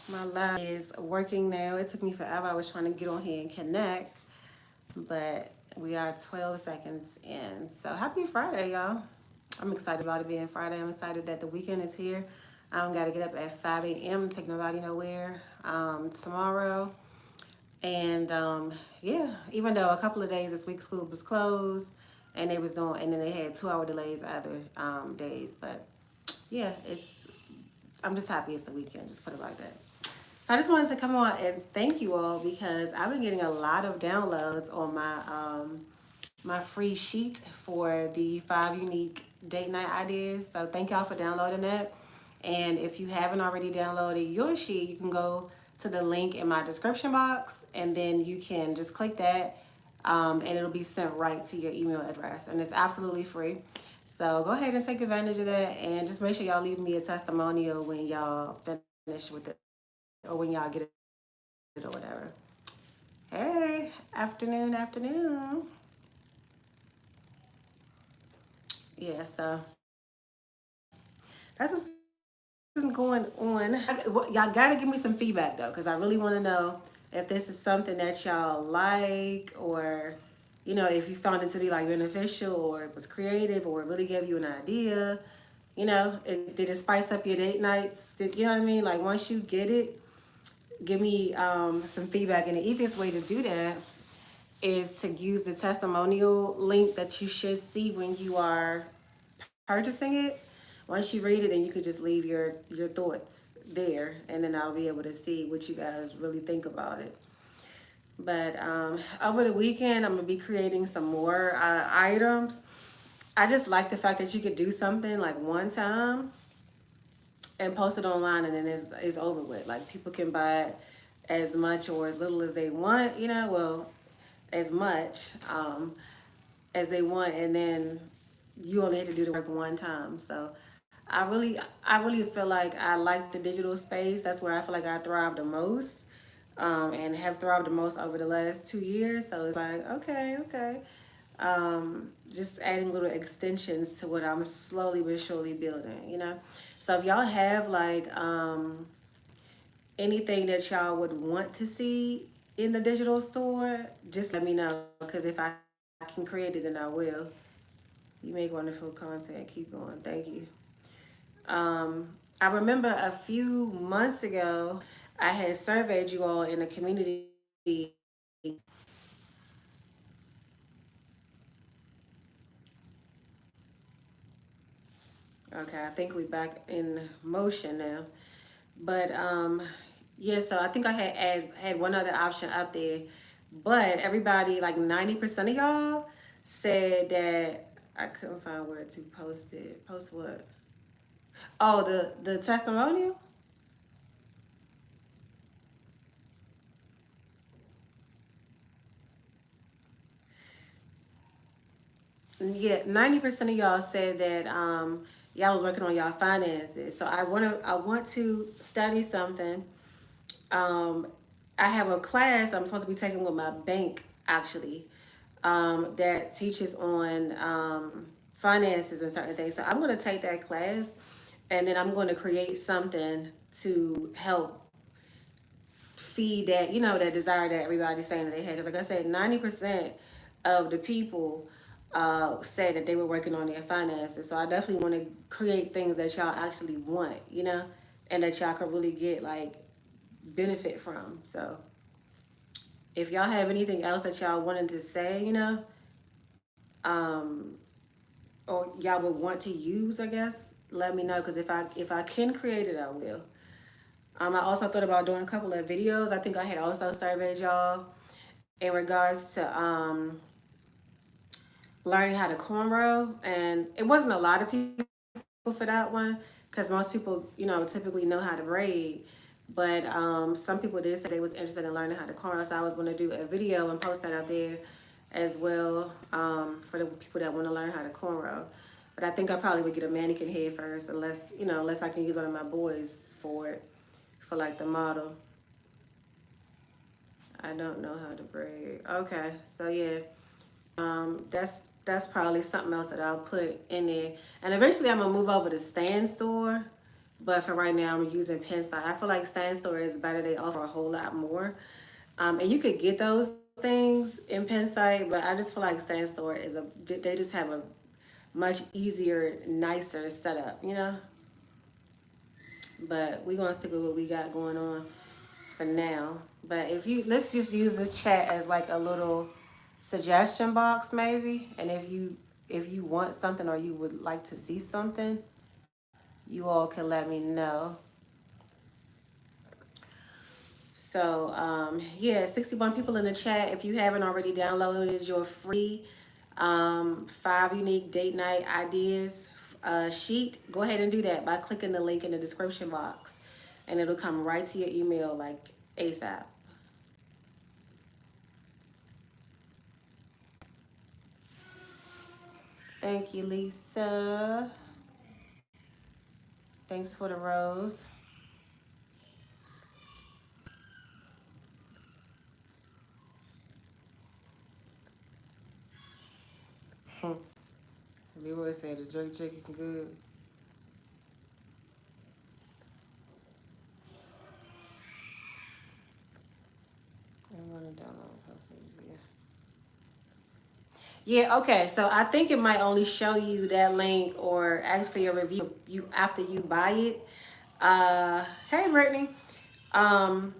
My live is working now. It took me forever. I was trying to get on here and connect, but we are 12 seconds in. So happy Friday, y'all. I'm excited about it being Friday. I'm excited that the weekend is here. I don't got to get up at 5 a.m. take nobody nowhere tomorrow. And yeah, even though a couple of days this week school was closed and they was doing, and then they had 2 hour delays other days. But yeah, I'm just happy it's the weekend. Just put it like that. So I just wanted to come on and thank you all because I've been getting a lot of downloads on my free sheet for the 5 unique date night ideas. So thank y'all for downloading that. And if you haven't already downloaded your sheet, you can go to the link in my description box and then you can just click that and it'll be sent right to your email address. And it's absolutely free. So go ahead and take advantage of that and just make sure y'all leave me a testimonial when y'all finish with it or when y'all get it or whatever. Hey, afternoon. Yeah, so that's what's been going on. Y'all gotta give me some feedback though, because I really want to know if this is something that y'all like, or if you found it to be like beneficial, or it was creative, or it really gave you an idea. Did it spice up your date nights? You know what I mean? Like once you get it, give me some feedback. And the easiest way to do that is to use the testimonial link that you should see when you are purchasing it. Once you read it, then you could just leave your thoughts there, and then I'll be able to see what you guys really think about it. But over the weekend, I'm gonna be creating some more items. I just like the fact that you could do something like one time and post it online, and then it's over with. Like people can buy it as much or as little as they want. Well, as much as they want, and then you only have to do the work one time. So I really feel like I like the digital space. That's where I feel like I thrive the most, and have thrived the most over the last 2 years. So it's like, okay. Just adding little extensions to what I'm slowly but surely building. So if y'all have like anything that y'all would want to see in the digital store, just let me know. Because if I can create it, then I will. You make wonderful content. Keep going. Thank you. I remember a few months ago, I had surveyed you all in the community. Okay, I think we're back in motion now. But yeah, so I think I had one other option up there. But everybody, like 90% of y'all, said that I couldn't find where to post it. Post what? Oh, the testimonial? Yeah, 90% of y'all said that y'all was working on y'all finances. So I want to study something. Um, I have a class I'm supposed to be taking with my bank actually, that teaches on finances and certain things. So I'm going to take that class, and then I'm going to create something to help feed that desire that everybody's saying that they had. Because like I said, 90% of the people said that they were working on their finances. So I definitely want to create things that y'all actually want, and that y'all can really get like benefit from. So if y'all have anything else that y'all wanted to say, um, or y'all would want to use, I guess, let me know. Because if I can create it, I will. I also thought about doing a couple of videos. I think I had also surveyed y'all in regards to learning how to cornrow, and it wasn't a lot of people for that one because most people, typically know how to braid. But some people did say they was interested in learning how to cornrow, so I was going to do a video and post that up there as well, for the people that want to learn how to cornrow. But I think I probably would get a mannequin head first, unless I can use one of my boys for it, for like the model. I don't know how to braid. Okay, so yeah, that's probably something else that I'll put in there. And eventually I'm gonna move over to stand store, But for right now, I'm using Pinside. I feel like Stan Store is better. They offer a whole lot more. And you could get those things in Pinside, but I just feel like Stan Store is they just have a much easier, nicer setup, you know? But we're gonna stick with what we got going on for now. But if you let's just use the chat as like a little suggestion box maybe. And if you want something or you would like to see something, you all can let me know. So yeah, 61 people in the chat. If you haven't already downloaded your free 5 unique date night ideas sheet, go ahead and do that by clicking the link in the description box, and it'll come right to your email like ASAP. Thank you, Lisa. Thanks for the rose. Leroy said the jerk chicken good. I'm gonna download post it. Yeah, okay. So I think it might only show you that link or ask for your review you after you buy it. Hey Brittany. Um,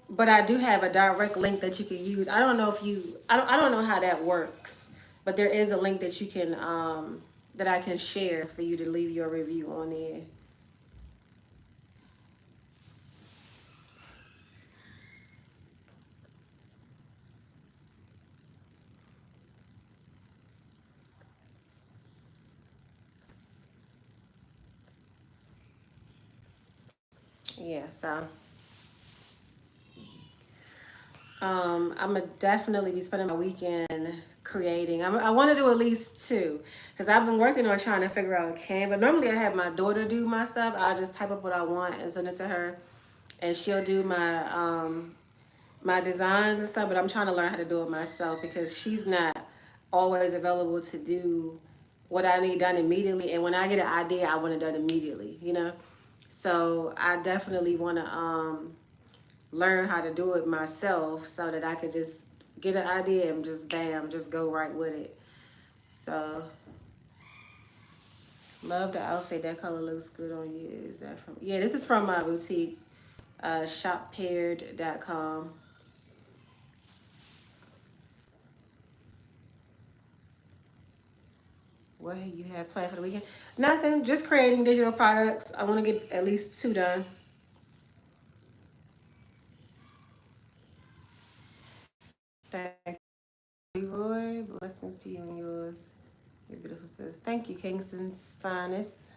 but I do have a direct link that you can use. I don't know if you I don't know how that works, but there is a link that you can that I can share for you to leave your review on there. Yeah, so I'm gonna definitely be spending my weekend creating. I want to do at least two because I've been working on trying to figure out Canva. Normally, I have my daughter do my stuff. I just type up what I want and send it to her, and she'll do my designs and stuff. But I'm trying to learn how to do it myself because she's not always available to do what I need done immediately. And when I get an idea, I want it done immediately. You know, so I definitely want to learn how to do it myself so that I could just get an idea and just bam, just go right with it. So love the outfit. That color looks good on you. Is that from? Yeah, this is from my boutique, shoppaired.com. What you have planned for the weekend? Nothing. Just creating digital products. I want to get at least two done. Thank you, Leroy. Blessings to you and yours. Your beautiful sis. Thank you, Kingston's finest.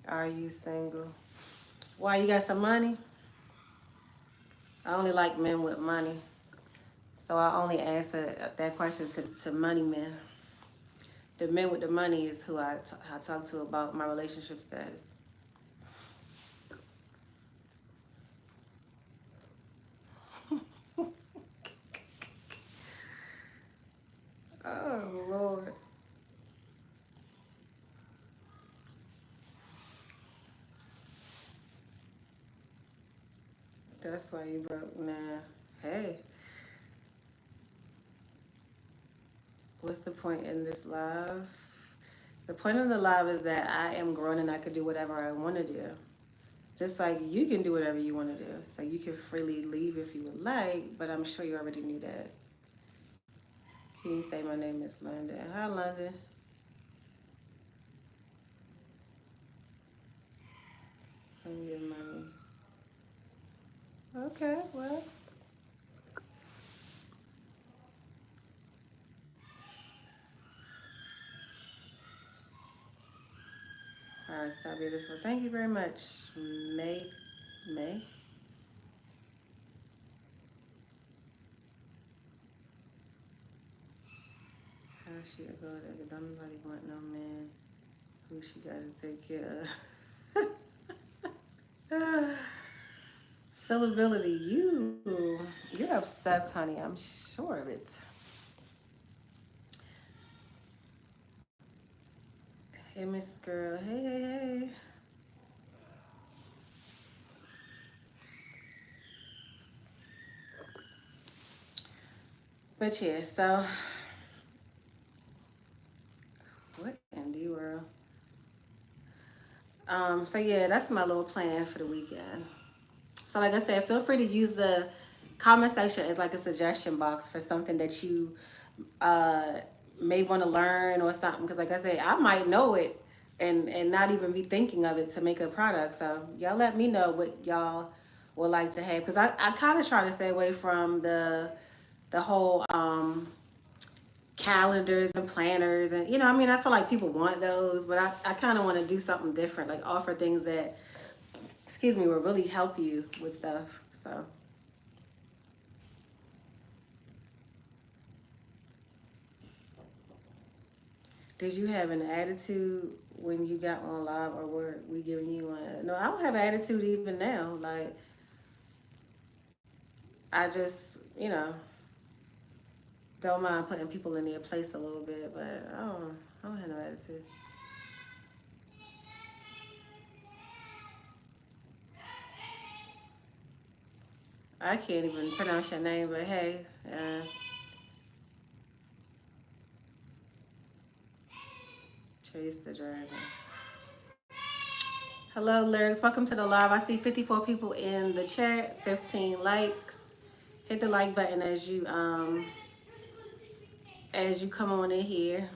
Are you single? Why, you got some money? I only like men with money. So I only answer that question to money men. The men with the money is who I talk to about my relationship status. Oh, Lord. That's why you broke now. Hey, what's the point in this live? The point of the live is that I am grown and I could do whatever I want to do. Just like you can do whatever you want to do. So you can freely leave if you would like, but I'm sure you already knew that. Can you say my name is London? Hi, London. Bring your money. Okay, well. All right, so beautiful. Thank you very much, May. May. she go there. Don't nobody want no man who she got to take care of. Sellability, you're obsessed, honey. I'm sure of it. Hey, Miss Girl. Hey, hey, hey. But yeah, so what in the world? So yeah, that's my little plan for the weekend. So like I said, feel free to use the comment section as like a suggestion box for something that you uh, may want to learn or something. Because like I said, I might know it and not even be thinking of it to make a product. So y'all let me know what y'all would like to have. Because I kind of try to stay away from the whole calendars and planners and I mean I feel like people want those, but I kind of want to do something different, like offer things that will really help you with stuff. So did you have an attitude when you got on live, or were we giving you one? No, I don't have an attitude even now. Like I just don't mind putting people in their place a little bit, but I don't have no attitude. I can't even pronounce your name, but hey, Chase the Dragon. Hello, Lyrics. Welcome to the live. I see 54 people in the chat, 15 likes. Hit the like button as you come on in here.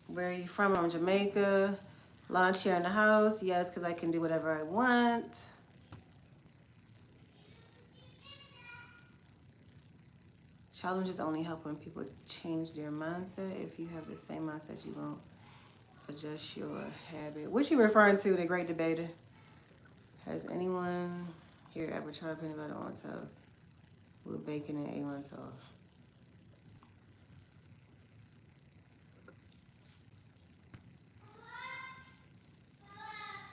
Where are you from? I'm Jamaica. Launch here in the house. Yes, because I can do whatever I want. Challenges only help when people change their mindset. If you have the same mindset, you won't adjust your habit. What you referring to, the great debater? Has anyone here ever tried peanut butter on toast with bacon and A1 sauce?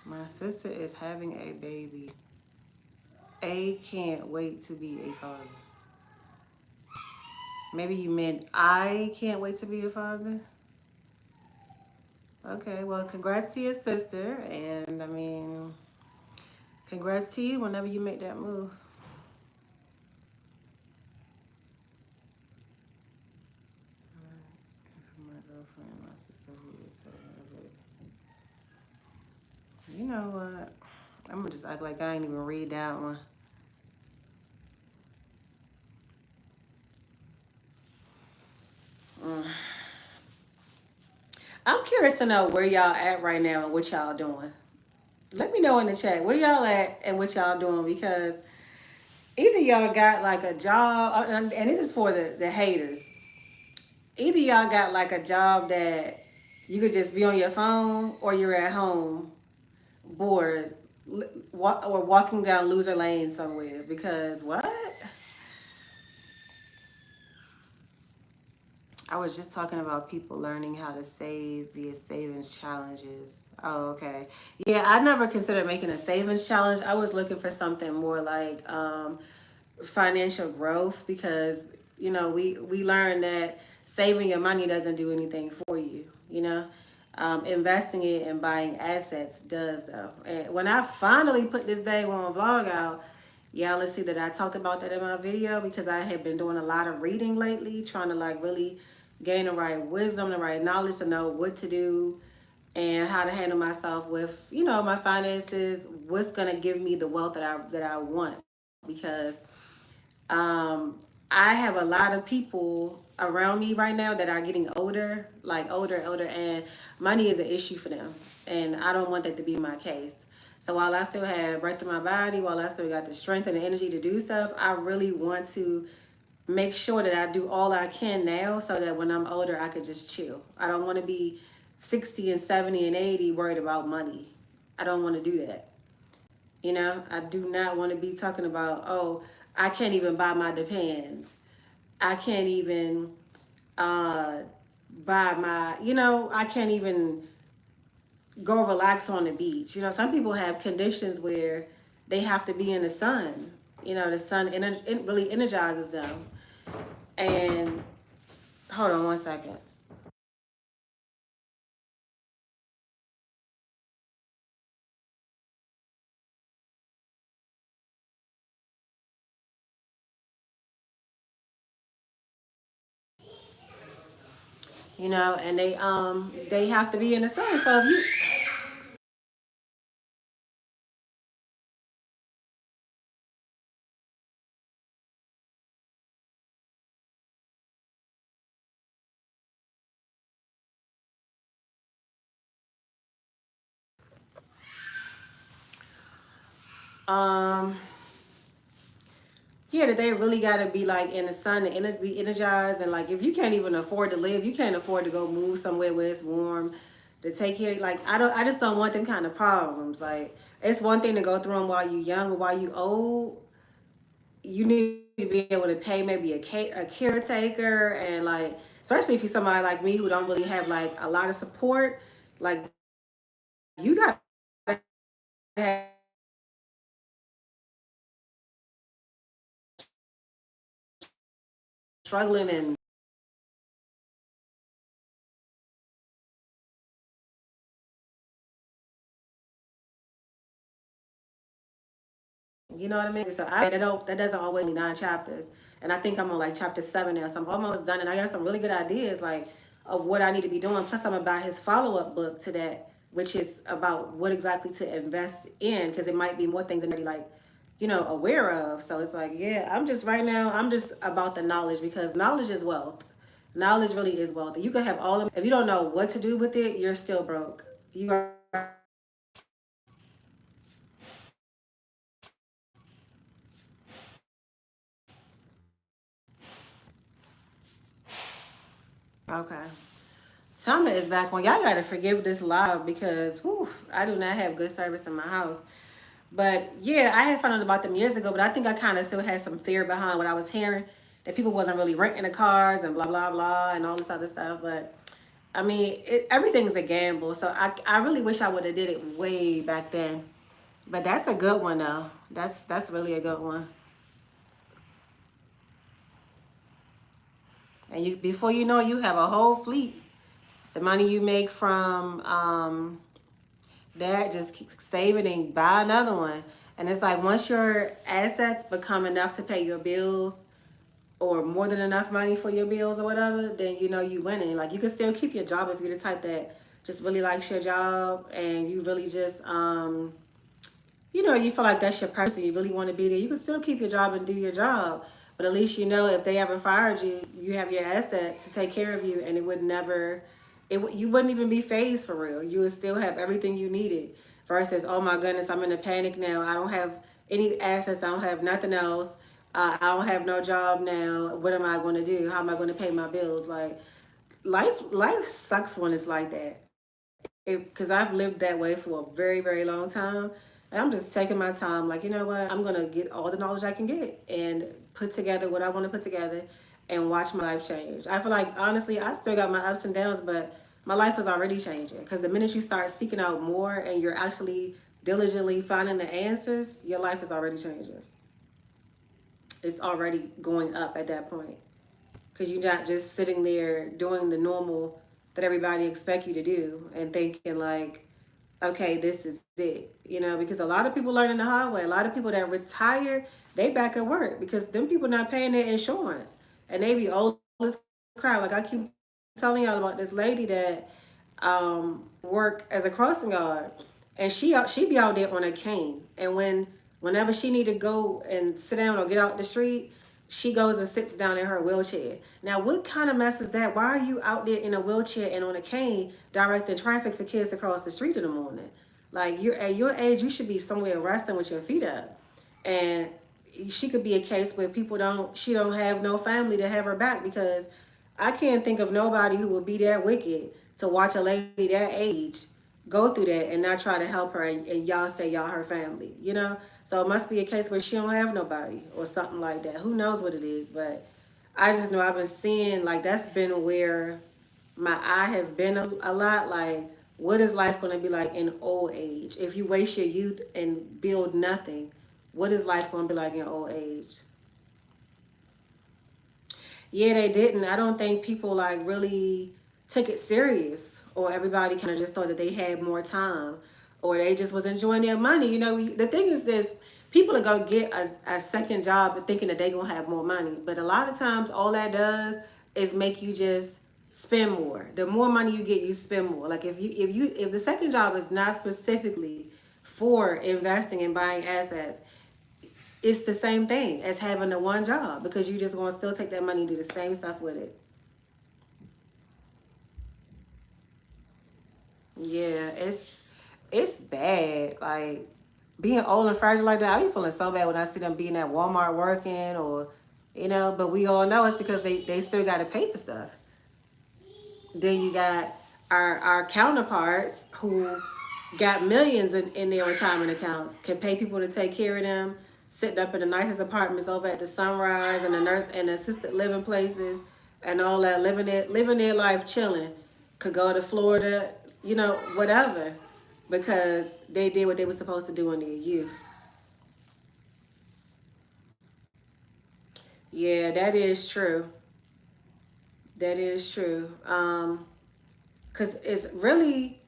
My sister is having a baby. A can't wait to be a father. Maybe you meant I can't wait to be a father? Okay, well, congrats to your sister. And I mean, congrats to you whenever you make that move. My girlfriend, my sister, who is having a baby. You know what? I'm gonna just act like I ain't even read that one. Mm. I'm curious to know where y'all at right now and what y'all doing. Let me know in the chat where y'all at and what y'all doing, because either y'all got like a job, and this is for the haters. Either y'all got like a job that you could just be on your phone, or you're at home bored or walking down loser lane somewhere, because what? I was just talking about people learning how to save via savings challenges. Oh, okay. Yeah, I never considered making a savings challenge. I was looking for something more like financial growth, because we learned that saving your money doesn't do anything for you. Investing it and buying assets does, though. And when I finally put this day one vlog out, Yeah, let's see that I talked about that in my video because I have been doing a lot of reading lately, trying to like really gain the right wisdom, the right knowledge to know what to do and how to handle myself with, you know, my finances, what's gonna give me the wealth that I want. Because um, I have a lot of people around me right now that are getting older, like older, and money is an issue for them. And I don't want that to be my case. So while I still have breath in my body, while I still got the strength and the energy to do stuff, I really want to make sure that I do all I can now so that when I'm older, I could just chill. I don't want to be 60 and 70 and 80 worried about money. I don't want to do that. You know, I do not want to be talking about, oh, I can't even buy my Depends. I can't even uh, buy my, you know, I can't even go relax on the beach. You know, some people have conditions where they have to be in the sun. You know, the sun it really energizes them. And hold on one second. You know, and they have to be in the sun. So if you um yeah, that they really got to be like in the sun and be energized. And like, if you can't even afford to live, you can't afford to go move somewhere where it's warm to take care. Like, I just don't want them kind of problems. Like, it's one thing to go through them while you young, but while you old, you need to be able to pay maybe a caretaker. And like, especially if you're somebody like me who don't really have like a lot of support, like you got to have struggling and you know what I mean? So that doesn't always need 9 chapters. And I think I'm on like chapter 7 now. So I'm almost done. And I got some really good ideas like of what I need to be doing. Plus I'm about his follow-up book to that, which is about what exactly to invest in, because it might be more things than like, you know, aware of. So it's like, yeah, I'm just right now, I'm just about the knowledge, because knowledge is wealth. Knowledge really is wealth. You can have all of it. If you don't know what to do with it, you're still broke. You are okay. Summer is back on. Y'all gotta forgive this live because whew, I do not have good service in my house. But yeah, I had found out about them years ago, but I think I kind of still had some fear behind what I was hearing, that people wasn't really renting the cars and blah blah blah and all this other stuff. But I mean, everything's a gamble. So I really wish I would have did it way back then. But that's a good one though. That's really a good one. And you before you know it, you have a whole fleet. The money you make from that, just keep saving and buy another one. And it's like once your assets become enough to pay your bills, or more than enough money for your bills or whatever, then you know you winning. Like you can still keep your job if you're the type that just really likes your job and you really just you know, you feel like that's your person, you really want to be there. You can still keep your job and do your job. But at least you know if they ever fired you, you have your asset to take care of you, and it would never you wouldn't even be phased for real. You would still have everything you needed. Versus, oh my goodness, I'm in a panic now. I don't have any assets. I don't have nothing else. I don't have no job now. What am I going to do? How am I going to pay my bills? Like life sucks when it's like that. Because I've lived that way for a very, very long time. And I'm just taking my time, like, you know what? I'm going to get all the knowledge I can get and put together what I want to put together and watch my life change. I feel like, honestly, I still got my ups and downs, but my life is already changing. Because the minute you start seeking out more and you're actually diligently finding the answers, your life is already changing. It's already going up at that point. Because you're not just sitting there doing the normal that everybody expect you to do and thinking like, okay, this is it. Because a lot of people learn in the hard way. A lot of people that retire, they back at work because them people not paying their insurance. And they be old as crap. Like I keep telling y'all about this lady that work as a crossing guard, and she be out there on a cane. And whenever she need to go and sit down or get out the street, she goes and sits down in her wheelchair. Now, what kind of mess is that? Why are you out there in a wheelchair and on a cane directing traffic for kids to cross the street in the morning? Like you're at your age, you should be somewhere resting with your feet up. And she could be a case where she don't have no family to have her back, because I can't think of nobody who would be that wicked to watch a lady that age go through that and not try to help her, and y'all say y'all her family. So it must be a case where she don't have nobody or something like that. Who knows what it is, but I just know I've been seeing, like, that's been where my eye has been a lot. Like, what is life going to be like in old age? If you waste your youth and build nothing, what is life going to be like in old age? Yeah, they didn't. I don't think people like really took it serious, or everybody kind of just thought that they had more time, or they just was enjoying their money. The thing is this: people are gonna get a second job thinking that they gonna have more money, but a lot of times all that does is make you just spend more. The more money you get, you spend more. Like if the second job is not specifically for investing and buying assets, it's the same thing as having the one job, because you just going to still take that money and do the same stuff with it. Yeah, it's bad. Like being old and fragile like that, I be feeling so bad when I see them being at Walmart working, or but we all know it's because they still got to pay for stuff. Then you got our counterparts who got millions in their retirement accounts, can pay people to take care of them, sitting up in the nicest apartments over at the Sunrise and the nurse and the assisted living places and all that, living their life chilling. Could go to Florida, whatever, because they did what they were supposed to do in their youth. Yeah, that is true. That is true. Because it's really,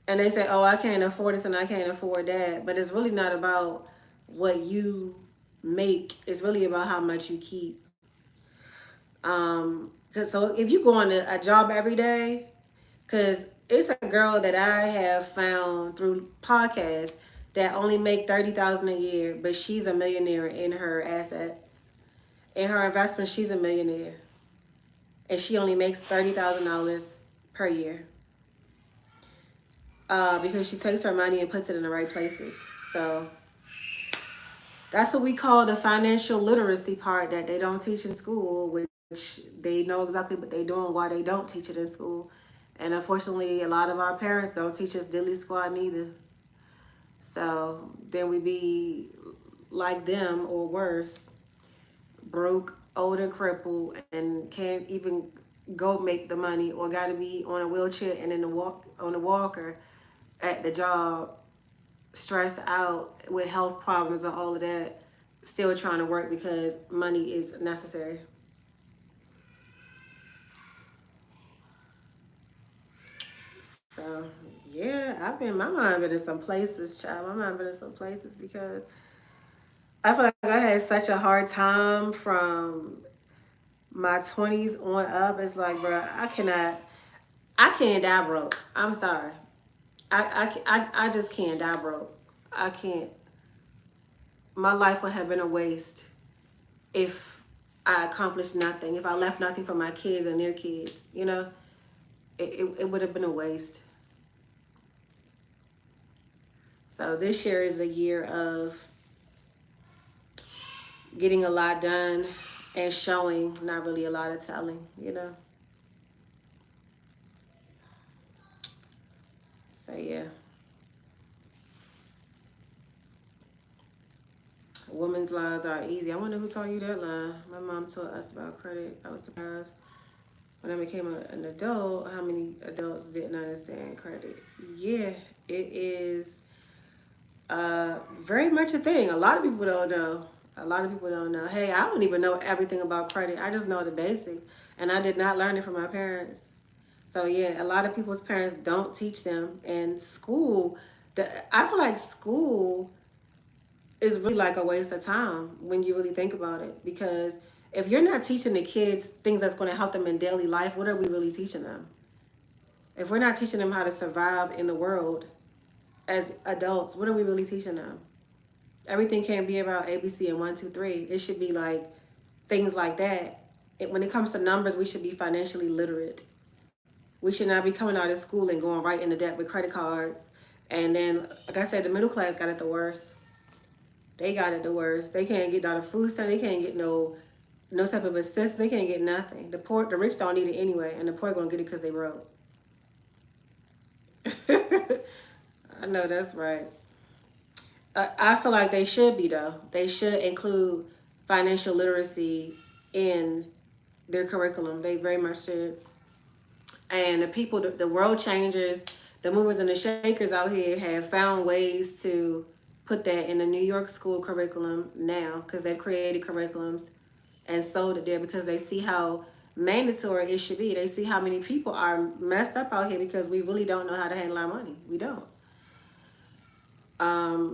and they say, "Oh, I can't afford this and I can't afford that," but it's really not about what you make. It's really about how much you keep. Cause so if you go on a job every day, cause it's a girl that I have found through podcasts that only make 30,000 a year, but she's a millionaire in her assets, in her investment. She's a millionaire, and she only makes $30,000 per year. Because she takes her money and puts it in the right places. So that's what we call the financial literacy part that they don't teach in school, which they know exactly what they're doing, why they don't teach it in school. And unfortunately, a lot of our parents don't teach us dilly squat neither. So then we be like them or worse, broke, old and crippled, and can't even go make the money, or got to be on a wheelchair and in the walk on a walker at the job, stressed out with health problems and all of that, still trying to work because money is necessary. So yeah, my mind been in some places, child. My mind been in some places because I feel like I had such a hard time from my 20s on up. It's like, bro, I can't die broke. I'm sorry. I just can't die broke. I can't. My life would have been a waste if I accomplished nothing, if I left nothing for my kids and their kids, it would have been a waste. So this year is a year of getting a lot done and showing, not really a lot of telling. So yeah. Women's lives are easy. I wonder who taught you that line. My mom taught us about credit. I was surprised when I became an adult how many adults didn't understand credit. Yeah, it is very much a thing. A lot of people don't know. A lot of people don't know. Hey, I don't even know everything about credit. I just know the basics, and I did not learn it from my parents. So yeah, a lot of people's parents don't teach them. And school, I feel like school is really like a waste of time when you really think about it. Because if you're not teaching the kids things that's going to help them in daily life, what are we really teaching them? If we're not teaching them how to survive in the world as adults, what are we really teaching them? Everything can't be about ABC and 1, 2, 3. It should be like things like that. When it comes to numbers, we should be financially literate. We should not be coming out of school and going right into debt with credit cards. And then, like I said, the middle class got it the worst. They got it the worst. They can't get out of food stamp. They can't get no type of assistance. They can't get nothing. The rich don't need it anyway, and the poor gonna get it because they broke. I know that's right. I feel like they should be though. They should include financial literacy in their curriculum. They very much should. And the people, the world changers, the movers and the shakers out here have found ways to put that in the New York school curriculum now because they've created curriculums and sold it there because they see how mandatory it should be. They see how many people are messed up out here because we really don't know how to handle our money. We don't.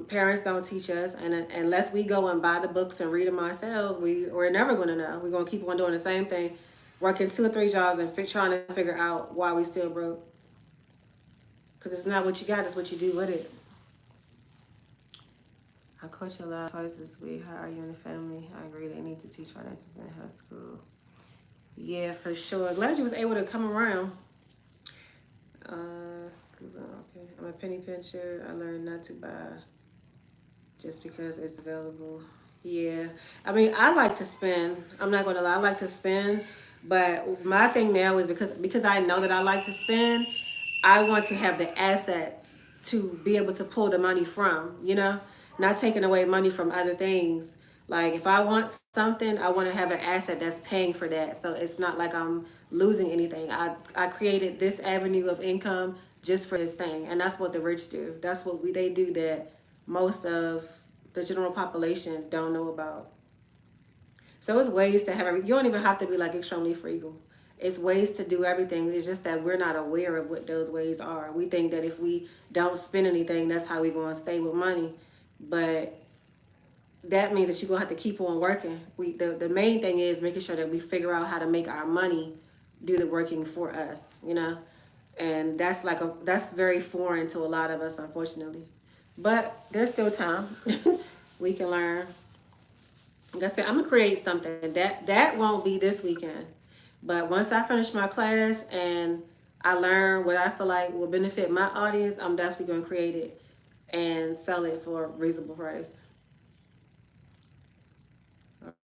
Parents don't teach us, and unless we go and buy the books and read them ourselves, we're never going to know. We're going to keep on doing the same thing, working 2 or 3 jobs and trying to figure out why we still broke. Because it's not what you got, it's what you do with it. I coach a lot twice this week. How are you and the family? I agree they need to teach finances in high school. Yeah, for sure. Glad you was able to come around. Okay. I'm a penny pincher. I learned not to buy just because it's available. Yeah. I mean, I like to spend. I'm not going to lie. I like to spend. But my thing now is because I know that I like to spend, I want to have the assets to be able to pull the money from, not taking away money from other things. Like if I want something, I want to have an asset that's paying for that. So it's not like I'm losing anything. I created this avenue of income just for this thing. And that's what the rich do. That's what they do that most of the general population don't know about. So it's ways to have everything. You don't even have to be like extremely frugal. It's ways to do everything. It's just that we're not aware of what those ways are. We think that if we don't spend anything, that's how we're going to stay with money. But that means that you're going to have to keep on working. The main thing is making sure that we figure out how to make our money do the working for us, And that's very foreign to a lot of us, unfortunately. But there's still time. We can learn. Like I said, I'm gonna create something that won't be this weekend, but once I finish my class and I learn what I feel like will benefit my audience, I'm definitely gonna create it and sell it for a reasonable price.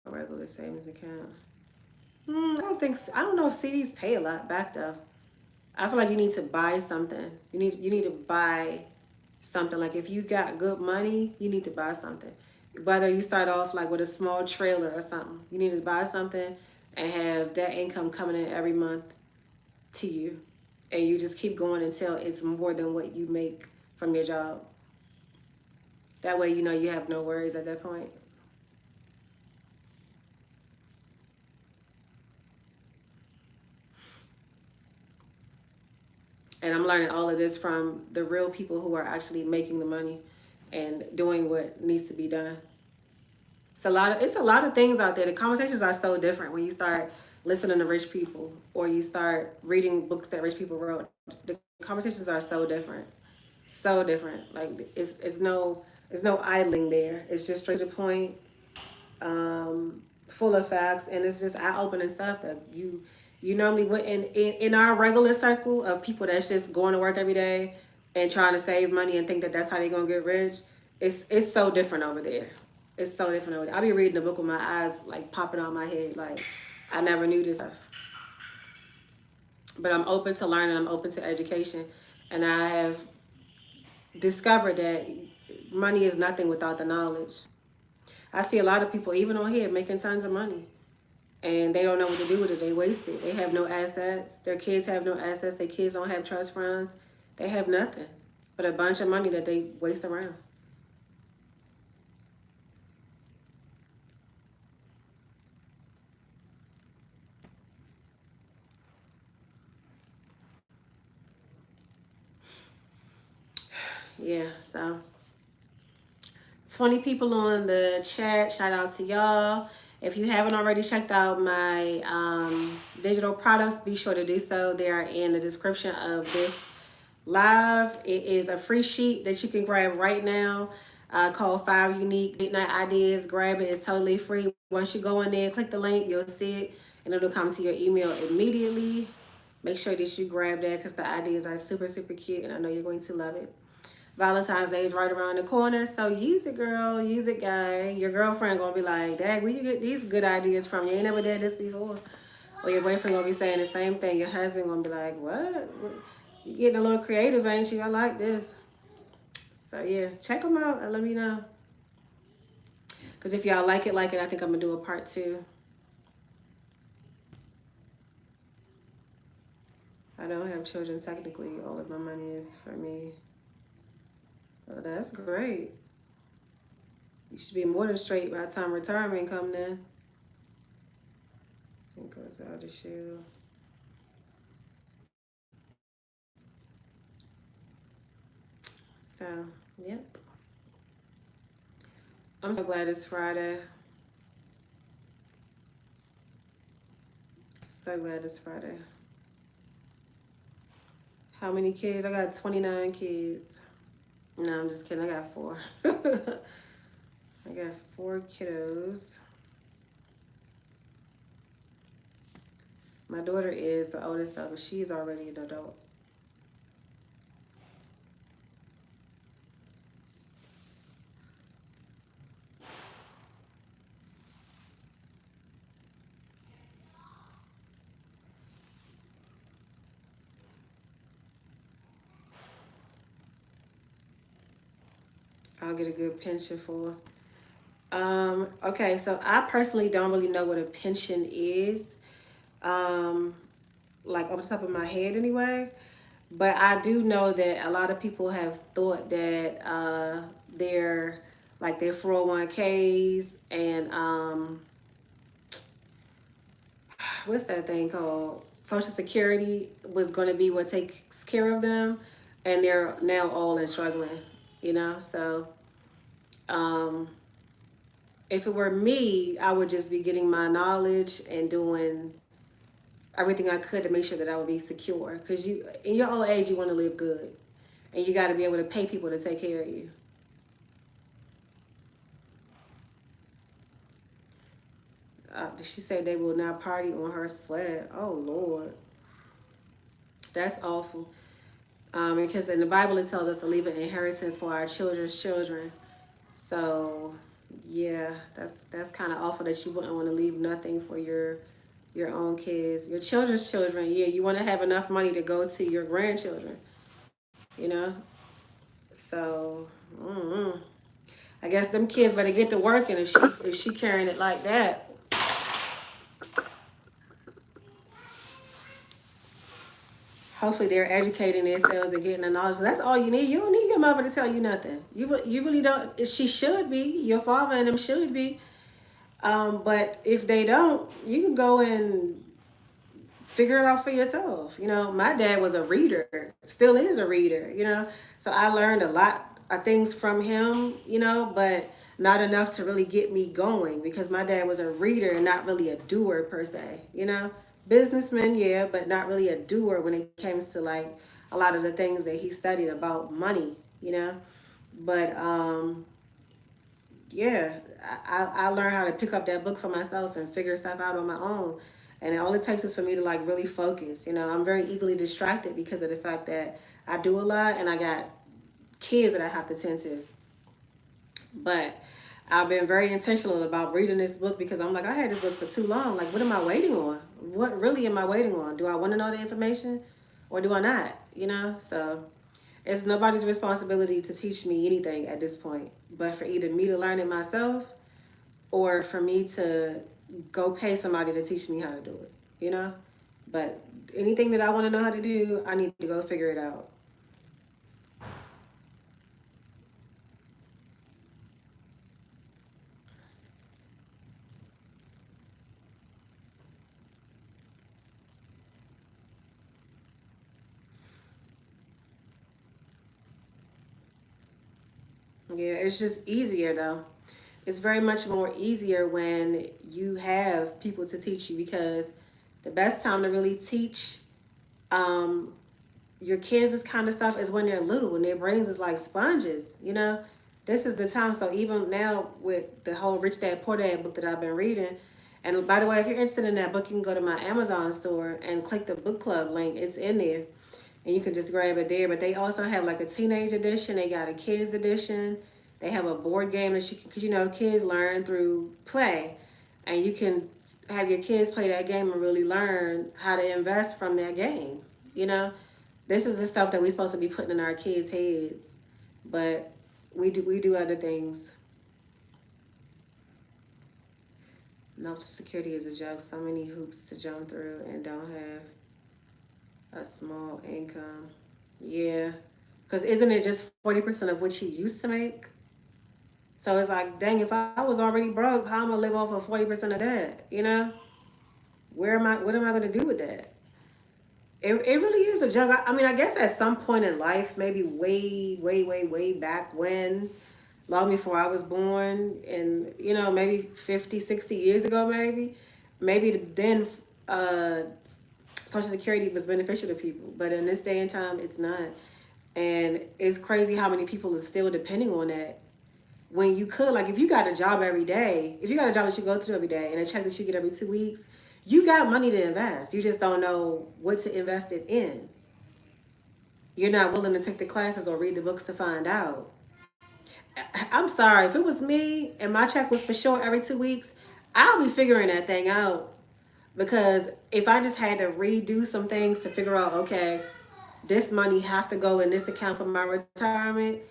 A regular savings account. I don't know if CDs pay a lot back though. I feel like you need to buy something. You need to buy something. Like if you got good money, you need to buy something. Whether you start off like with a small trailer or something, you need to buy something and have that income coming in every month to you. And you just keep going until it's more than what you make from your job. That way you have no worries at that point. And I'm learning all of this from the real people who are actually making the money and doing what needs to be done. It's a lot of things out there. The conversations are so different when you start listening to rich people or you start reading books that rich people wrote. The conversations are so different. So different. Like it's no idling there. It's just straight to the point, full of facts, and it's just eye-opening stuff that you normally wouldn't in our regular circle of people that's just going to work every day and trying to save money and think that that's how they're gonna get rich. It's so different over there. It's so different over there. I'll be reading a book with my eyes like popping out my head, like I never knew this stuff. But I'm open to learning. I'm open to education, and I have discovered that money is nothing without the knowledge. I see a lot of people, even on here, making tons of money, and they don't know what to do with it. They waste it. They have no assets. Their kids have no assets. Their kids don't have trust funds. They have nothing but a bunch of money that they waste around. yeah, so 20 people on the chat. Shout out to y'all. If you haven't already checked out my digital products, be sure to do so. They are in the description of this live. It is a free sheet that you can grab right now called 5 Unique Date Night Ideas. Grab it. It's totally free. Once you go in there, click the link, you'll see it, and it'll come to your email immediately. Make sure that you grab that because the ideas are super, super cute, and I know you're going to love it. Valentine's Day is right around the corner, so use it, girl. Use it, guy. Your girlfriend gonna be like, "Dad, where you get these good ideas from? You ain't never did this before." Or your boyfriend gonna be saying the same thing. Your husband gonna be like, "What? You getting a little creative, ain't you? I like this." So yeah, check them out and let me know. Cause if y'all like it, I think I'm gonna do a part 2. I don't have children technically. All of my money is for me. So that's great. You should be more than straight by the time retirement come then. I think goes out the shoe. So, yep. I'm so glad it's Friday. So glad it's Friday. How many kids? I got 29 kids. No, I'm just kidding. I got 4. I got 4 kiddos. My daughter is the oldest of them. She's already an adult. I'll get a good pension for. Okay, so I personally don't really know what a pension is. Like off the top of my head anyway. But I do know that a lot of people have thought that their 401ks and what's that thing called? Social Security was going to be what takes care of them, and they're now all in struggling, you know? So um, if it were me, I would just be getting my knowledge and doing everything I could to make sure that I would be secure. Because you, in your old age, you want to live good, and you got to be able to pay people to take care of you. She said they will not party on her sweat. Oh Lord, that's awful. Because in the Bible it tells us to leave an inheritance for our children's children. So yeah, that's kind of awful that you wouldn't want to leave nothing for your own kids, your children's children. Yeah, you want to have enough money to go to your grandchildren. You know, so I guess them kids better get to working if she carrying it like that. Hopefully they're educating themselves and getting the knowledge. That's all you need. You don't need your mother to tell you nothing. You really don't. She should be. Your father and them should be. But if they don't, you can go and figure it out for yourself. You know, my dad was a reader, still is a reader, you know. So I learned a lot of things from him, you know, but not enough to really get me going because my dad was a reader and not really a doer per se, you know. Businessman, yeah, but not really a doer when it comes to like a lot of the things that he studied about money, you know. But yeah, I learned how to pick up that book for myself and figure stuff out on my own. And all it takes is for me to like really focus. You know, I'm very easily distracted because of the fact that I do a lot and I got kids that I have to tend to. But I've been very intentional about reading this book because I'm like, I had this book for too long. Like, what am I waiting on? What really am I waiting on? Do I want to know the information or do I not? You know, so it's nobody's responsibility to teach me anything at this point, but for either me to learn it myself or for me to go pay somebody to teach me how to do it, you know? But anything that I want to know how to do, I need to go figure it out. Yeah, it's just easier though. It's very much more easier when you have people to teach you, because the best time to really teach um, your kids this kind of stuff is when they're little, when their brains is like sponges, you know? This is the time. So even now with the whole Rich Dad Poor Dad book that I've been reading, and by the way, if you're interested in that book, you can go to my Amazon store and click the book club link. It's in there and you can just grab it there. But they also have like a teenage edition. They got a kids edition. They have a board game that you can, because you know, kids learn through play, and you can have your kids play that game and really learn how to invest from that game. You know, this is the stuff that we're supposed to be putting in our kids' heads, but we do other things. No, security is a joke. So many hoops to jump through and don't have a small income. Yeah, because isn't it just 40% of what you used to make? So it's like, dang, if I was already broke, how am I gonna live off of 40% of that? You know, what am I gonna do with that? It really is a joke. I mean, I guess at some point in life, maybe way back when, long before I was born, and you know, maybe 50, 60 years ago, maybe then uh, Social Security was beneficial to people. But in this day and time, it's not. And it's crazy how many people are still depending on that. When you could, like, if you got a job every day, if you got a job that you go to every day and a check that you get every 2 weeks, you got money to invest. You just don't know what to invest it in. You're not willing to take the classes or read the books to find out. I'm sorry, if it was me and my check was for sure every 2 weeks, I'll be figuring that thing out. Because if I just had to redo some things to figure out, okay, this money have to go in this account for my retirement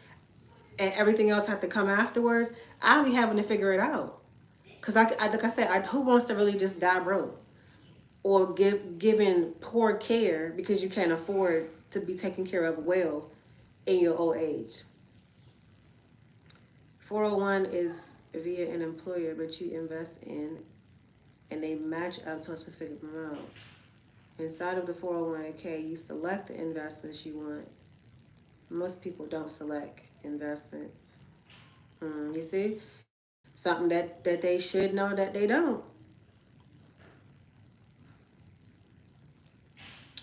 and everything else have to come afterwards, I'll be having to figure it out. Because like I said, who wants to really just die broke or given poor care because you can't afford to be taken care of well in your old age? 401 is via an employer, but you invest in and they match up to a specific amount. Inside of the 401k, you select the investments you want. Most people don't select investments. You see? Something that they should know that they don't.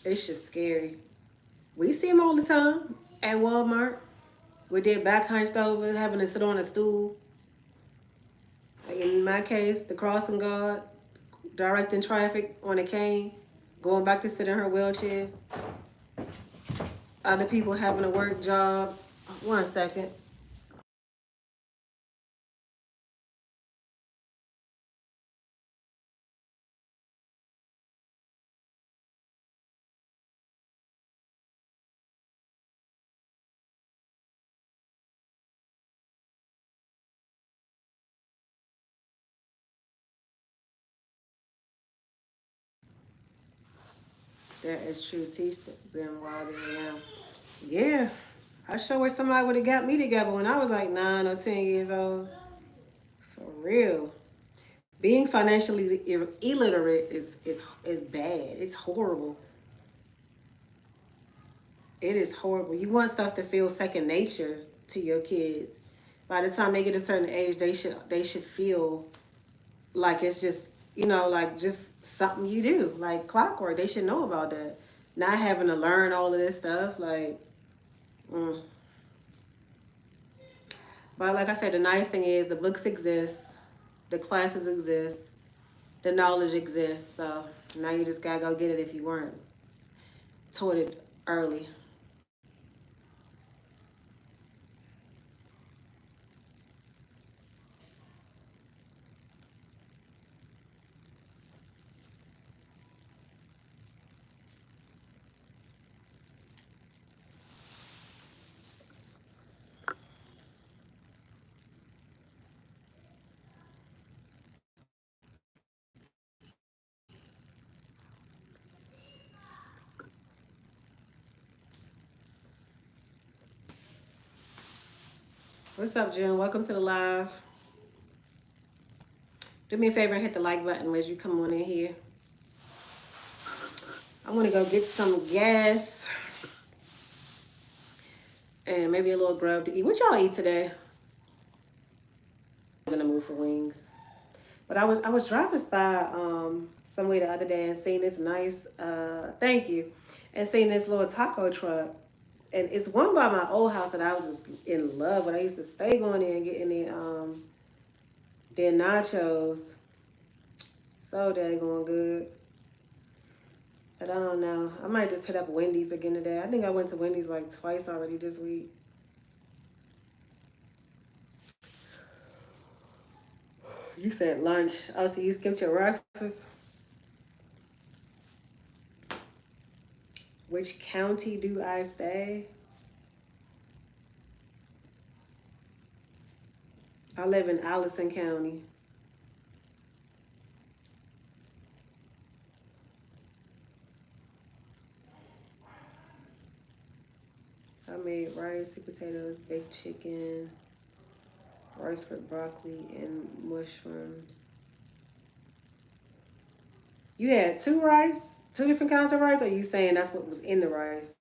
It's just scary. We see them all the time at Walmart with their back hunched over, having to sit on a stool. Like in my case, the crossing guard, directing traffic on a cane, going back to sit in her wheelchair. Other people having to work jobs. 1 second. That is true. Teach them while they're young. Yeah, I sure wish somebody would have got me together when I was like 9 or 10 years old. For real. Being financially illiterate is bad. It's horrible. It is horrible. You want stuff to feel second nature to your kids. By the time they get a certain age, they should feel like it's just, you know, like just something you do, like clockwork. They should know about that. Not having to learn all of this stuff, like. Mm. But like I said, the nice thing is the books exist, the classes exist, the knowledge exists. So now you just gotta go get it if you weren't taught it early. What's up, Jen? Welcome to the live. Do me a favor and hit the like button as you come on in here. I'm gonna go get some gas and maybe a little grub to eat. What y'all eat today? in the mood for wings. But I was driving by somewhere the other day and seen this nice thank you, and seen this little taco truck, and it's one by my old house that I was in love with. I used to stay going in and getting their nachos, so daggone good. But I don't know. I might just hit up Wendy's again today. I think I went to Wendy's like twice already this week. You said lunch. Oh, so you skipped your breakfast? Which county do I stay? I live in Allison County. I made rice, sweet potatoes, baked chicken, rice with broccoli, and mushrooms. You had two different kinds of rice, or are you saying that's what was in the rice?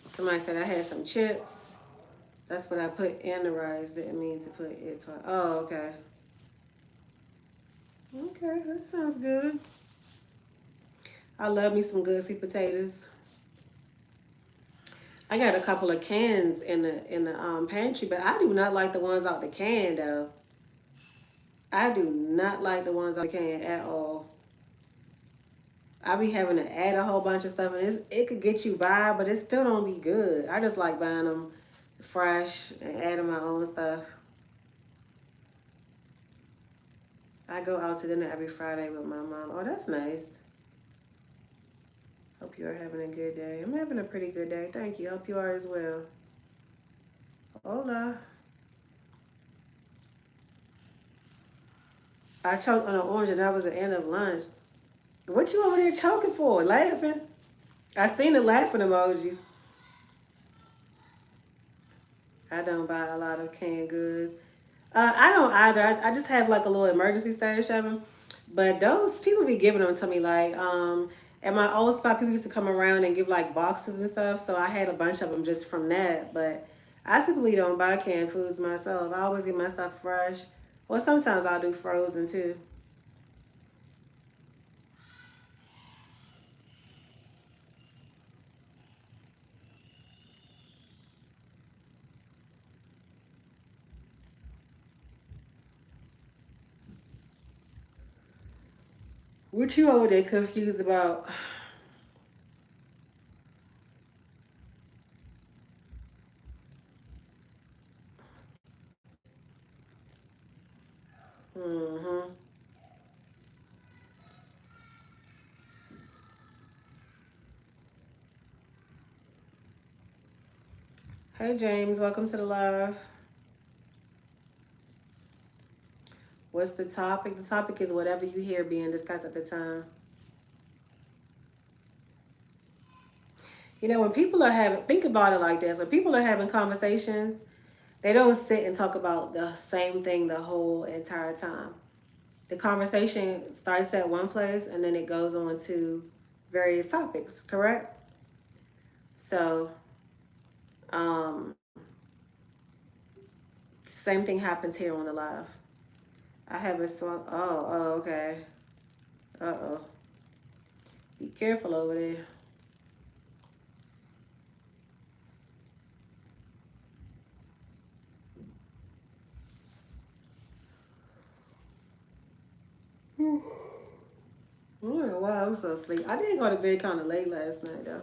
Somebody said I had some chips. That's what I put in the rice. Didn't mean to put it twice. Oh, okay. Okay, that sounds good. I love me some good sweet potatoes. I got a couple of cans in the pantry, but I do not like the ones out the can though. I do not like the ones out the can at all. I be having to add a whole bunch of stuff, and it could get you by, but it still don't be good. I just like buying them fresh and adding my own stuff. I go out to dinner every Friday with my mom. Oh, that's nice. Hope you are having a good day. I'm having a pretty good day. Thank you. Hope you are as well. Hola. I choked on an orange, and that was the end of lunch. What you over there choking for? Laughing? I seen the laughing emojis. I don't buy a lot of canned goods. I don't either. I just have like a little emergency stash of them. But those people be giving them to me like at my old spot, people used to come around and give like boxes and stuff. So I had a bunch of them just from that. But I typically don't buy canned foods myself. I always get my stuff fresh. Or sometimes I'll do frozen too. What you over there confused about? Mm-hmm. Hey James, welcome to the live. What's the topic? The topic is whatever you hear being discussed at the time. You know, when people are having, think about it like this, when people are having conversations, they don't sit and talk about the same thing the whole entire time. The conversation starts at one place and then it goes on to various topics, correct? So, um, same thing happens here on the live. I have a song. Oh, okay. Uh-oh. Be careful over there. I don't know why I'm so asleep. I did go to bed kind of late last night, though.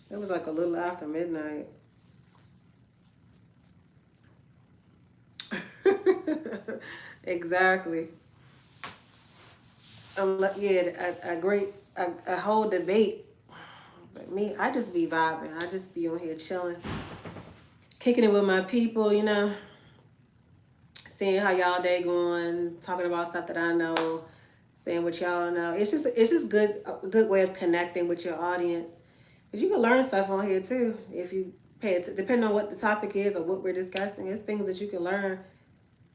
It was like a little after midnight. Exactly. Yeah, a whole debate. But me, I just be vibing. I just be on here chilling, kicking it with my people, seeing how y'all day going, talking about stuff that I know, saying what y'all know. It's just a good way of connecting with your audience. But you can learn stuff on here too if you pay it. Depending on what the topic is or what we're discussing, it's things that you can learn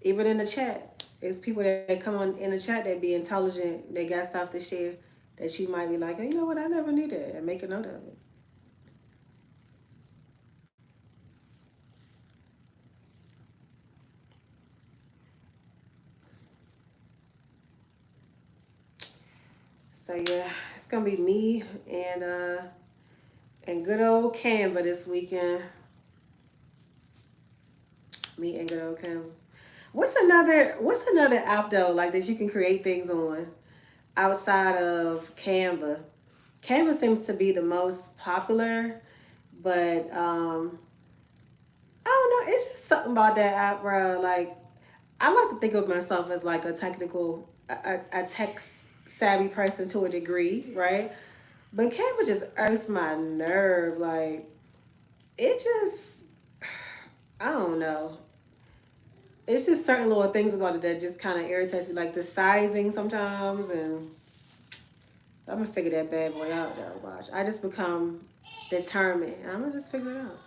even in the chat. It's people that come on in the chat that be intelligent. They got stuff to share that you might be like, oh, you know what? I never knew that, and make a note of it. So yeah, it's gonna be me and good old Canva this weekend. Me and good old Canva. What's another app though, like that you can create things on outside of Canva? Canva seems to be the most popular, but I don't know. It's just something about that app, bro. Like I like to think of myself as like a tech savvy person to a degree, right? But Canva just irks my nerve. Like it just, I don't know. It's just certain little things about it that just kind of irritates me, like the sizing sometimes, and I'm gonna figure that bad boy out though. Watch, I just become determined. I'm gonna just figure it out.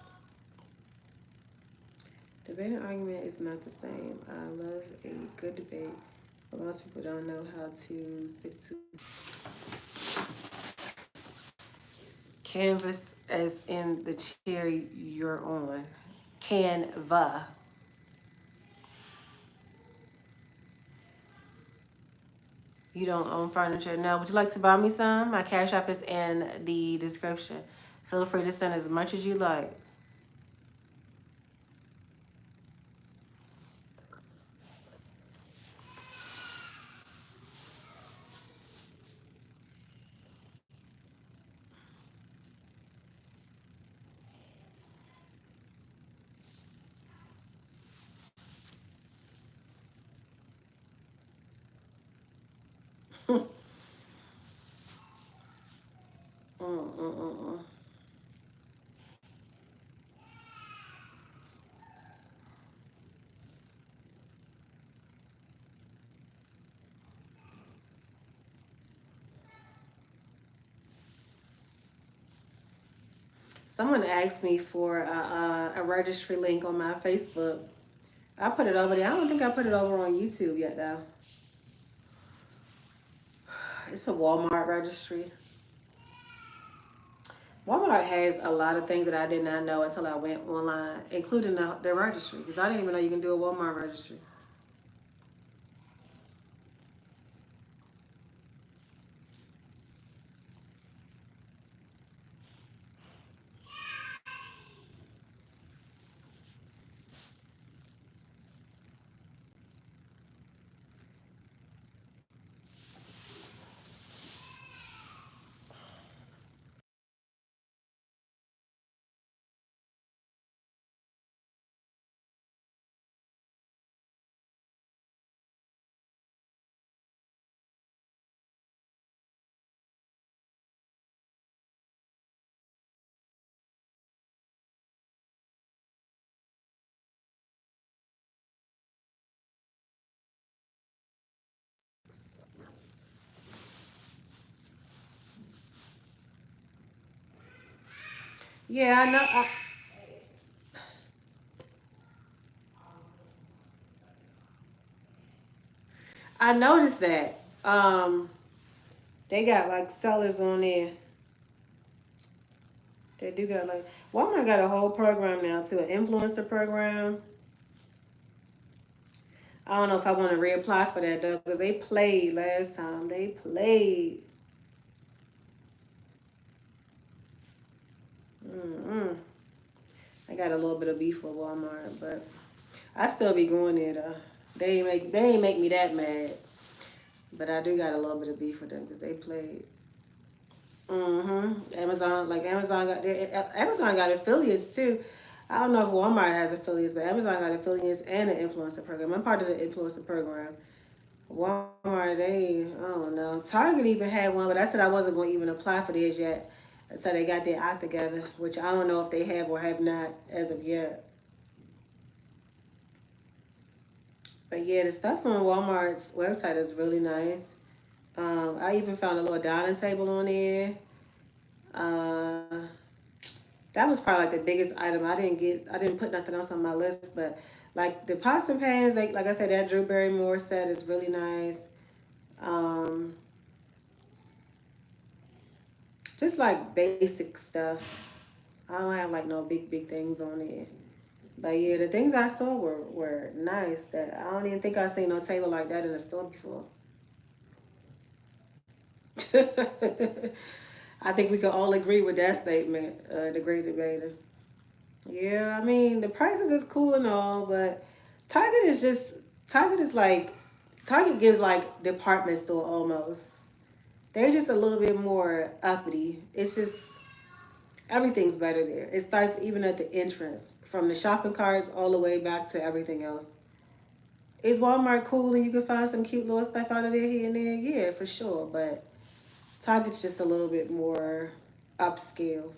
Debate and argument is not the same. I love a good debate, but most people don't know how to stick to canvas as in the chair you're on. Canva. You don't own furniture. No, would you like to buy me some? My cash app is in the description. Feel free to send as much as you like. Mm-mm-mm. Someone asked me for a registry link on my Facebook. I put it over there. I don't think I put it over on YouTube yet, though. It's a Walmart registry. Walmart has a lot of things that I did not know until I went online, including the registry, because I didn't even know you can do a Walmart registry. Yeah, I know. I noticed that. They got like sellers on there. They do got like Walmart got a whole program now too, an influencer program. I don't know if I want to reapply for that though, because they played last time. They played. Mm-mm. I got a little bit of beef with Walmart, but I still be going there though. They ain't make me that mad, but I do got a little bit of beef with them because they played. Amazon got affiliates too. I don't know if Walmart has affiliates, but Amazon got affiliates and an influencer program. I'm part of the influencer program. Walmart, I don't know. Target even had one, but I said I wasn't going to even apply for theirs yet until they got their act together, which I don't know if they have or have not as of yet. But yeah, the stuff on Walmart's website is really nice. I even found a little dining table on there. Uh, that was probably like the biggest item. I didn't put nothing else on my list, but like the pots and pans, like I said, that Drew Barrymore set is really nice. Um, just like basic stuff. I don't have like no big things on there. But yeah, the things I saw were nice. That I don't even think I've seen no table like that in a store before. I think we can all agree with that statement, the great debater. Yeah, I mean the prices is cool and all, but Target is just Target is like Target gives like department store almost. They're just a little bit more uppity. It's just everything's better there. It starts even at the entrance, from the shopping carts all the way back to everything else. Is Walmart cool and you can find some cute little stuff out of there here and there? Yeah, for sure. But Target's just a little bit more upscale.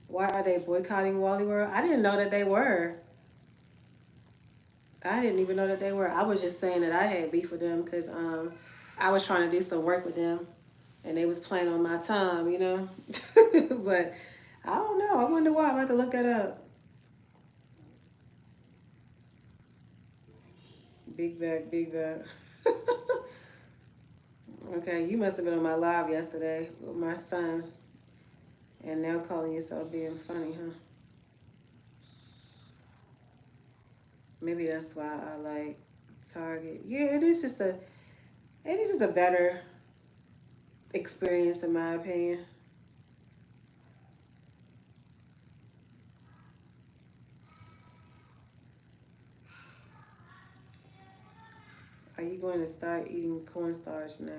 Why are they boycotting Wally World? I didn't know that they were. I didn't even know that they were. I was just saying that I had beef with them because I was trying to do some work with them and they was playing on my time, you know. But I don't know. I wonder why. I'm going to have to look that up. Big back, big back. Okay, you must have been on my live yesterday with my son and now calling yourself being funny, huh? Maybe that's why I like Target. Yeah, it is just a better experience in my opinion. Are you going to start eating cornstarch now?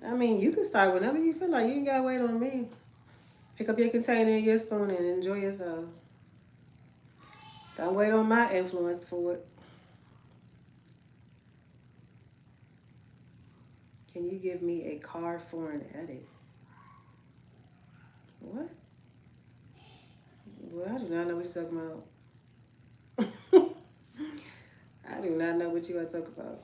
I mean, you can start whenever you feel like. You ain't gotta wait on me. Pick up your container and your spoon and enjoy yourself. Don't wait on my influence for it. Can you give me a card for an edit? What? Well, I do not know what you're talking about. I do not know what you are talking about.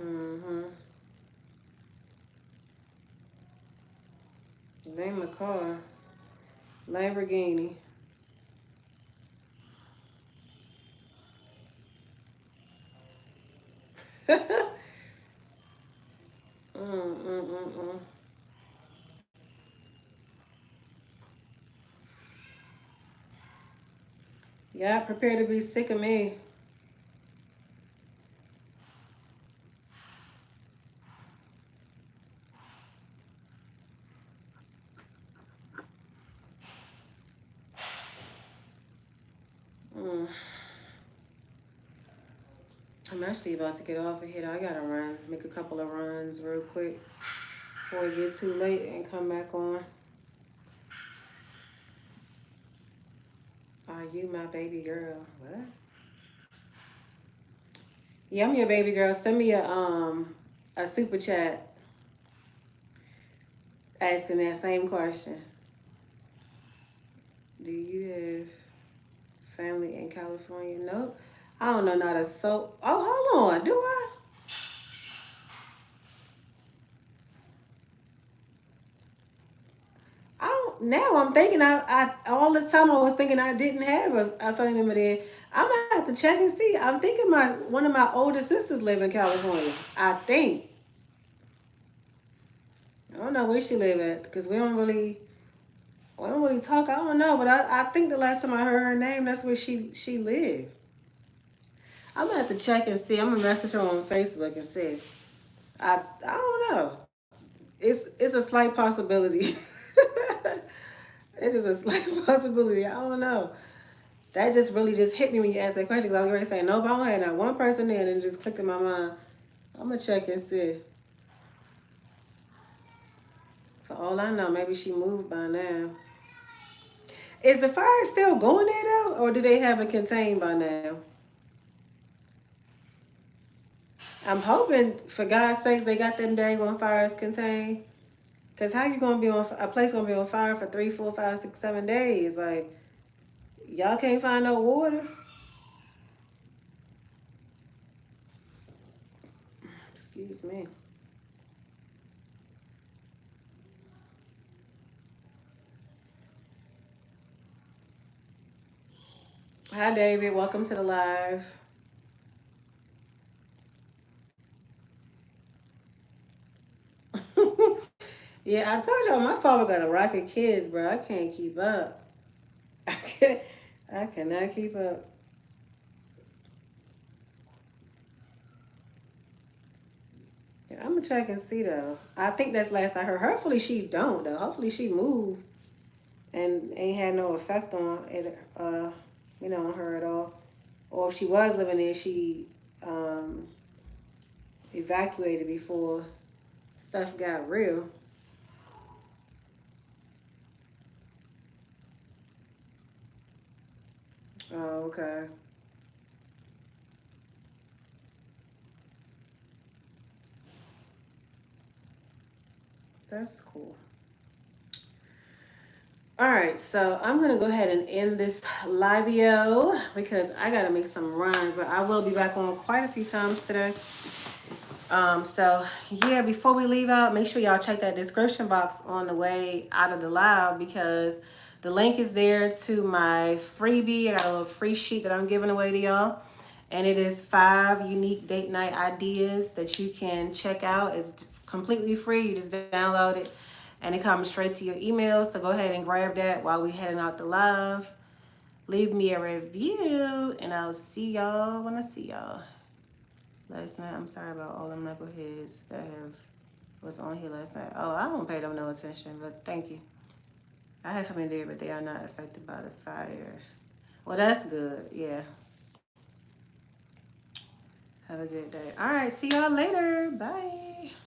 Mm-hmm. Name a car. Lamborghini. Mm-mm-mm-mm. Yeah, prepare to be sick of me. Mm. I'm actually about to get off of here. I gotta run, make a couple of runs real quick before it gets too late and come back on. Are you my baby girl? What? Yeah, I'm your baby girl. Send me a super chat asking that same question. Do you have family in California? Nope. I don't know not a soap. Oh, hold on. Do I? I don't, now I'm thinking I all this time I was thinking I didn't have a family member there. I'm gonna have to check and see. I'm thinking my one of my older sisters live in California. I think. I don't know where she live at because we don't really talk. I don't know, but I think the last time I heard her name, that's where she lived. I'm gonna have to check and see. I'm gonna message her on Facebook and see. I don't know. It's a slight possibility. It is a slight possibility. I don't know. That just really just hit me when you asked that question because I was already saying nope. I don't have not one person there, and it just clicked in my mind. I'm gonna check and see. For all I know, maybe she moved by now. Is the fire still going there though, or do they have it contained by now? I'm hoping, for God's sakes, they got them dang on fires contained. Cause how you gonna be on a place gonna be on fire for 3, 4, 5, 6, 7 days? Like y'all can't find no water. Excuse me. Hi David, welcome to the live. Yeah, I told y'all my father got a rocket kids, bro. I can't keep up. I cannot keep up. Yeah, I'm gonna check and see though. I think that's last I heard. Hopefully she don't though. Hopefully she moved and ain't had no effect on it, on her at all. Or if she was living there, she um, evacuated before stuff got real. Oh, okay. That's cool. All right, so I'm gonna go ahead and end this live because I gotta make some runs, but I will be back on quite a few times today. So yeah, before we leave out, make sure y'all check that description box on the way out of the live because the link is there to my freebie. I got a little free sheet that I'm giving away to y'all. And it is 5 unique date night ideas that you can check out. It's completely free. You just download it and it comes straight to your email. So go ahead and grab that while we heading out the live. Leave me a review and I'll see y'all when I see y'all. Last night, I'm sorry about all them knuckleheads that was on here last night. Oh, I don't pay them no attention, but thank you. I have them in there, but they are not affected by the fire. Well, that's good. Yeah. Have a good day. All right. See y'all later. Bye.